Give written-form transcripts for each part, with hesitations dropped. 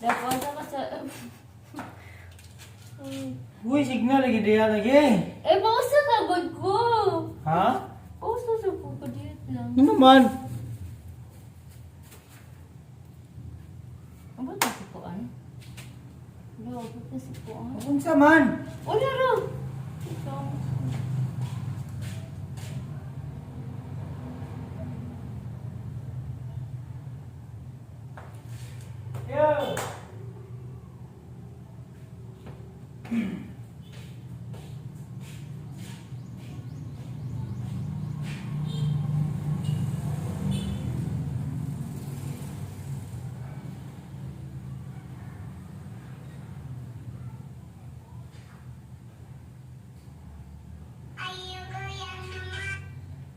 Tapos ako sa... Uy, signal lagi dia lagi. Eh, pausa ka, good ko. Ha? Pausa sa pagkadiyat lang. Ano naman? Ano ba ito si Kuan? Wala, ano ba si Kuan? Unsa man? Wala ro! Ikaw. Yo.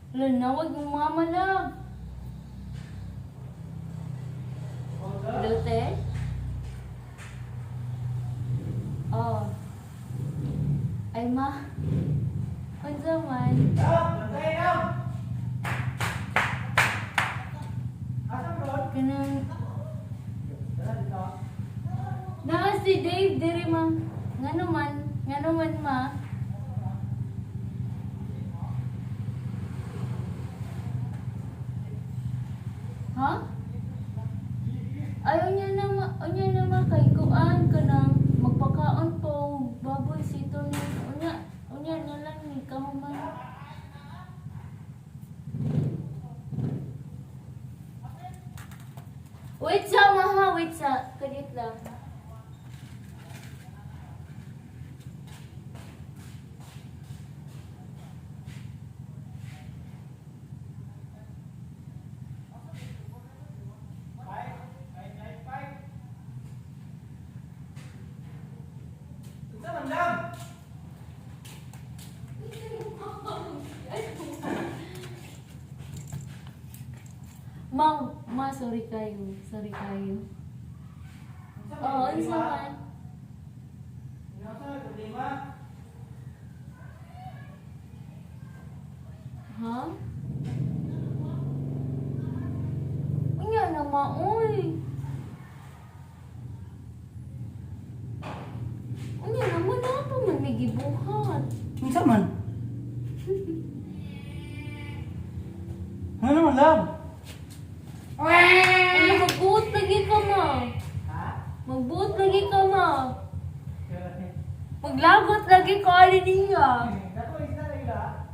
Wala na, huwag yung mama lang. Lote? Oh. Ay, ma. Unsa man? Bantay daw. Asa mo? Kanang... Naa si Dave, diri ma. Ngano man ma. Ha? Ayaw niya na kay Kuan ka nang magpakaon po baboy sito ni unya na lang ni kahuman. Wait sa maha, wait sa kadit lang. Unsa man lang? Sorry kayo. Sorry kayo. Unsa man? Oo, isa man. Unsa man problema? Ha? Unya na maoy. Unya naman na pa man may gibuhat. Unsa man? Ano man lang? Ano, magbuot lagi ka ma. Ha? Magbuot lagi ka ma. Maglagot lagi ka ali niya. Dato isa lagi la.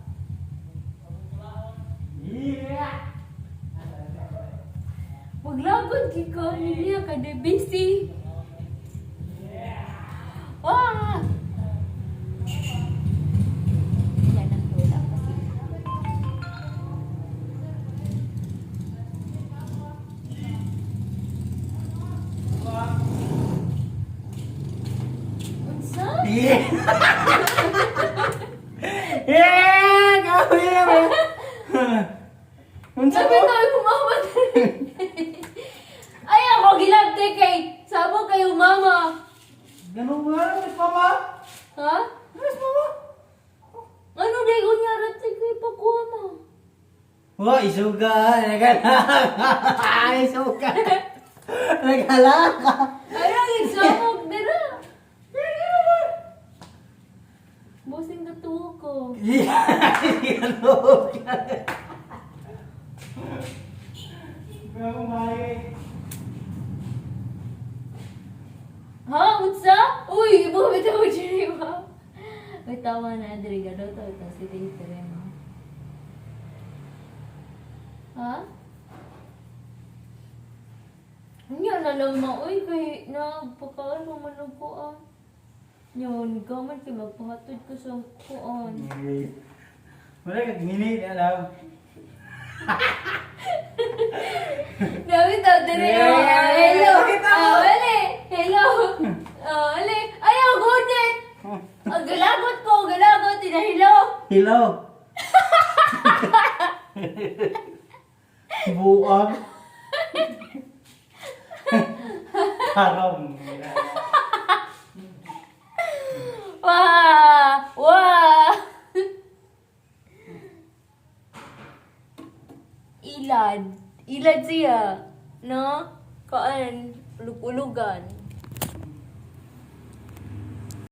Iya. Maglagot lagi ka ali niya kada busy. Wah! Yan ang tula kasi. Unsa? Iya. Yeah, gawi mo. Unsa Sabi mo? tayo kumama. Ay, ako gilabte kay sabo kayo mama. Ganun nga, mas mama. Ha? Mas mama. Ano day kunyarat sa kay pakuha mo? Oh, isuga. Nagala. Isuga. Nagala ka. Ay, nagsabog dira. Bosing katuo ko. Iya, ganun. Ganun baik. Ha? Unsa? Uy, ibo bitaw diri ba? Uy, tawa na diri gado to ito si diri mo. Ha? Nya na lang ma uy kay na pagkaon mo man og kuan. Yun, ikaw man kay magpahatod ko sa kuan. Wala ka ngini alam. Dami daw diri. Hello. Wale. Hello. Wale. Ayaw godet. Galagot ko, galagot ina hello. Hello. Buang. Haram. Wah, wah. Ilad siya, no? Kaan, ulug-ulugan.